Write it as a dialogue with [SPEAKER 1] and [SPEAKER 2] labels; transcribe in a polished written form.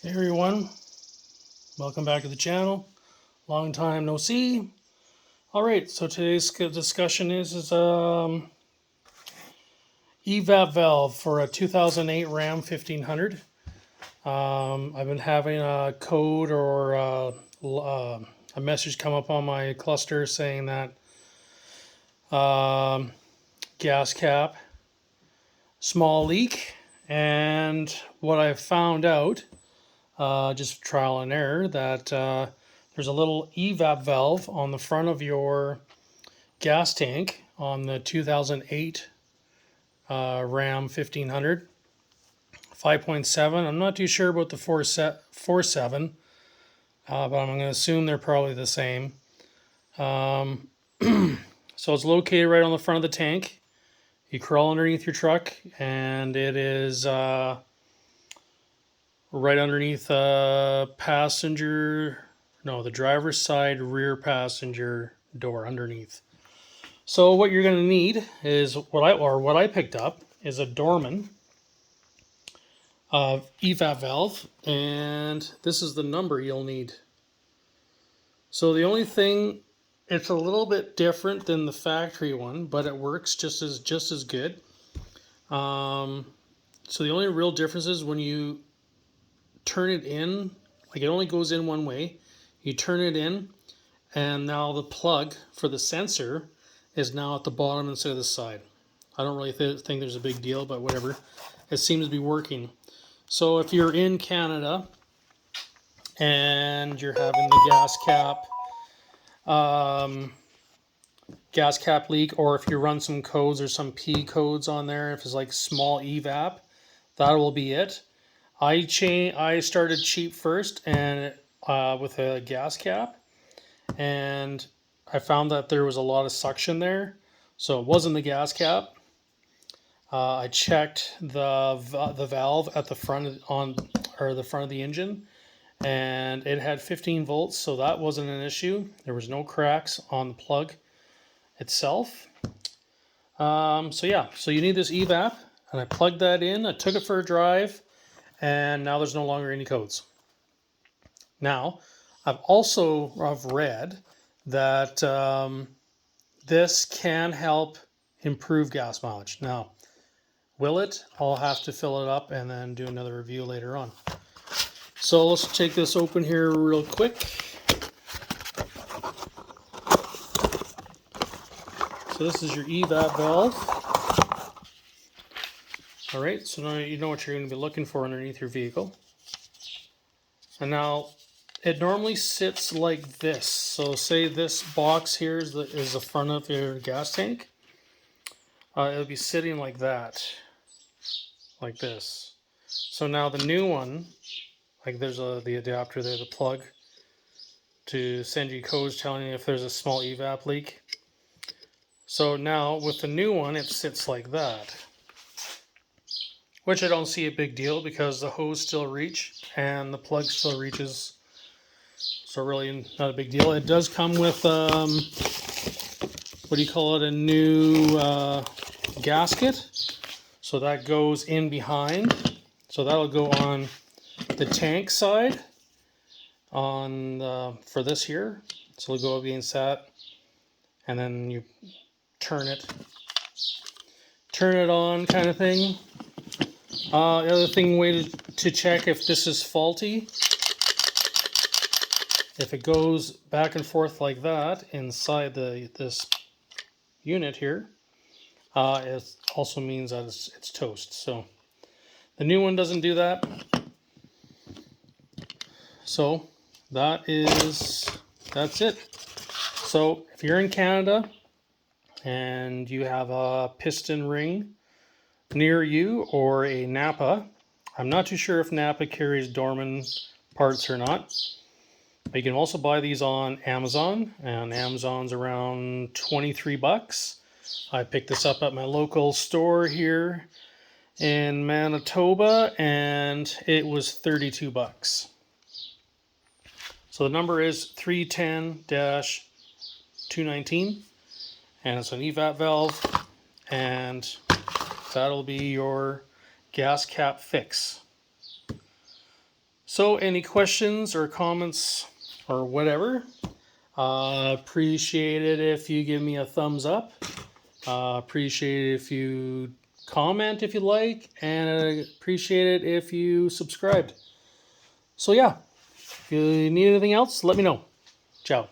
[SPEAKER 1] Hey everyone, welcome back to the channel. Long time no see. All right, so today's discussion is evap valve for a 2008 Ram 1500. I've been having a code or a message come up on my cluster saying that gas cap small leak, and what I've found out, just trial and error, that there's a little evap valve on the front of your gas tank on the 2008 Ram 1500 5.7. I'm not too sure about the 4.7, but I'm going to assume they're probably the same. So it's located right on the front of the tank. You crawl underneath your truck, and it is right underneath the driver's side rear passenger door underneath. So what you're going to need is what I picked up is a Dorman evap valve, and this is the number you'll need. So the only thing, it's a little bit different than the factory one, but it works just as good. So the only real difference is when you turn it in, like it only goes in one way. You turn it in, and now the plug for the sensor is now at the bottom instead of the side. I don't really think there's a big deal, but whatever. It seems to be working. So if you're in Canada and you're having the gas cap leak, or if you run some codes or some P codes on there, if it's like small evap, that will be it. I started cheap first and with a gas cap, and I found that there was a lot of suction there, so it wasn't the gas cap. I checked the valve at the front the front of the engine, and it had 15 volts, so that wasn't an issue. There was no cracks on the plug itself. So you need this evap, and I plugged that in. I took it for a drive, and now there's no longer any codes. Now, I've read that this can help improve gas mileage. Now, will it? I'll have to fill it up and then do another review later on. So let's take this open here real quick. So this is your evap valve. All right, so now you know what you're going to be looking for underneath your vehicle. And now it normally sits like this. So say this box here is the front of your gas tank. It'll be sitting like that, like this. So now the new one, like there's the adapter there, the plug, to send you codes telling you if there's a small evap leak. So now with the new one, it sits like that, which I don't see a big deal because the hose still reach and the plug still reaches. So really not a big deal. It does come with, a new gasket. So that goes in behind. So that'll go on the tank side for this here. So it'll go against that, and then you turn it on, kind of thing. The other way to check if this is faulty, if it goes back and forth like that inside this unit here, it also means that it's toast. So the new one doesn't do that. So that's it. So if you're in Canada and you have a piston ring near you or a Napa, I'm not too sure if Napa carries Dorman parts or not, but you can also buy these on Amazon, and Amazon's around 23 bucks. I picked this up at my local store here in Manitoba, and it was 32 bucks. So the number is 310-219, and it's an evap valve, and that'll be your gas cap fix. So any questions or comments or whatever, appreciate it if you give me a thumbs up. Appreciate it if you comment if you like, and I appreciate it if you subscribed. So yeah, if you need anything else, let me know. Ciao.